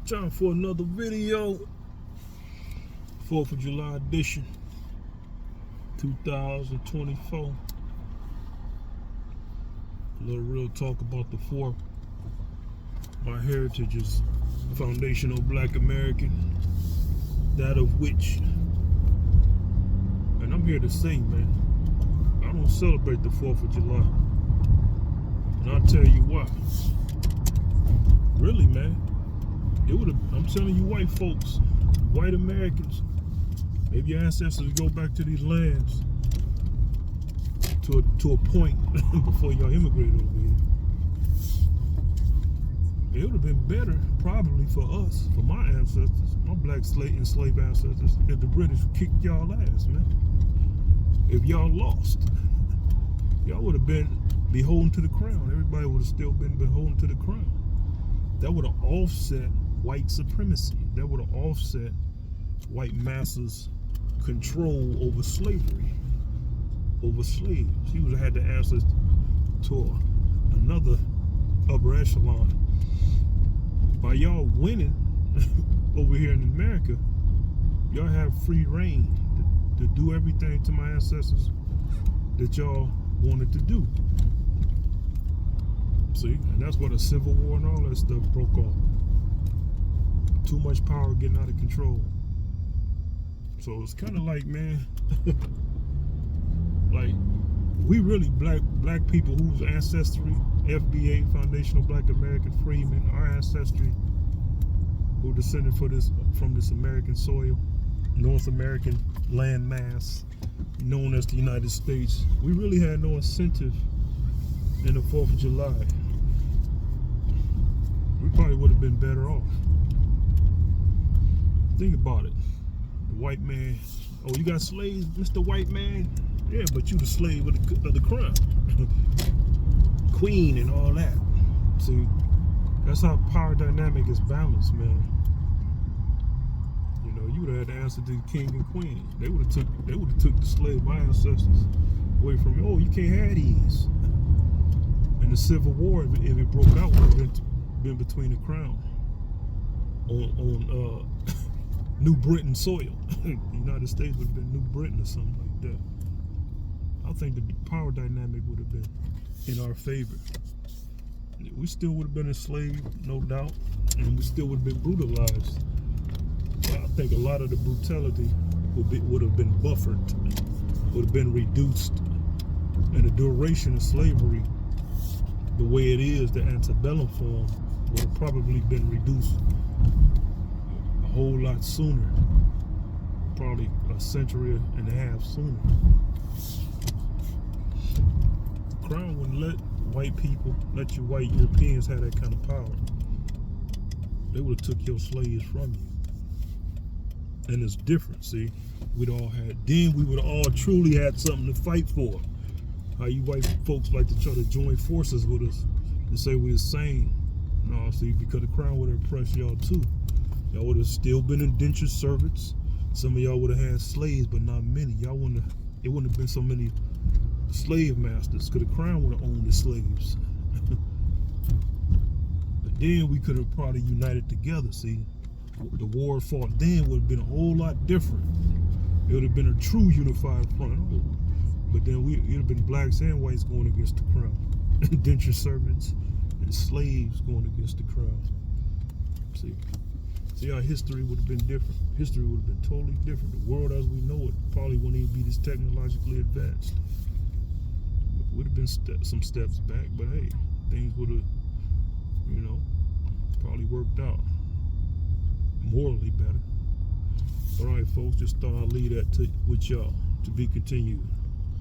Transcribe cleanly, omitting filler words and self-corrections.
Time for another video. 4th of July edition 2024. A little real talk about the 4th. My heritage is foundational Black American, that of which, and I'm here to say, man, I don't celebrate the 4th of July. And I'll tell you why. Really, man. I'm telling you, white folks, white Americans, maybe your ancestors go back to these lands to a point before y'all immigrated over here. It would have been better, probably, for us, for my ancestors, my black enslaved ancestors, if the British kicked y'all ass, man. If y'all lost, y'all would have been beholden to the crown. Everybody would have still been beholden to the crown. That would have offset white supremacy. That would have offset white masses' control over slavery, over slaves. He would have had to answer to another upper echelon. By y'all winning over here in America, y'all have free reign to do everything to my ancestors that y'all wanted to do. See, and that's where the Civil War and all that stuff broke off. Too much power getting out of control. So it's kind of like, man, like we really black people whose ancestry, FBA, Foundational Black American Freedmen, our ancestry, who descended from this American soil, North American landmass known as the United States. We really had no incentive in the 4th of July. We probably would have been better off. Think about it. The white man, oh, you got slaves, Mr. White Man? Yeah, but you the slave of the crown. Queen and all that. See, that's how power dynamic is balanced, man. You know, you would have had to answer to the king and queen. They would have took the slave, my ancestors, away from you. Oh, you can't have these. And the Civil War, if it broke out, would have been between the crown on New Britain soil. The United States would have been New Britain or something like that. I think the power dynamic would have been in our favor. We still would have been enslaved, no doubt, and we still would have been brutalized. But I think a lot of the brutality would have been buffered, would have been reduced, and the duration of slavery, the way it is, the antebellum form, would have probably been reduced a whole lot sooner, probably a century and a half sooner. The crown wouldn't let white people, let you white Europeans have that kind of power. They would have took your slaves from you. And it's different, see? We would have all truly had something to fight for. How you white folks like to try to join forces with us and say we're the same. No, see, because the crown would have oppressed y'all too. Y'all would have still been indentured servants. Some of y'all would have had slaves, but not many. It wouldn't have been so many slave masters, because the crown would have owned the slaves. But then we could have probably united together, see? The war fought then would have been a whole lot different. It would have been a true unified front. But then it would have been blacks and whites going against the crown. Indentured servants and slaves going against the crown. See how history would have been different. History would have been totally different. The world as we know it probably wouldn't even be this technologically advanced. It would have been some steps back, but hey, things would have, probably worked out morally better. All right, folks, just thought I'd leave that with y'all to be continued.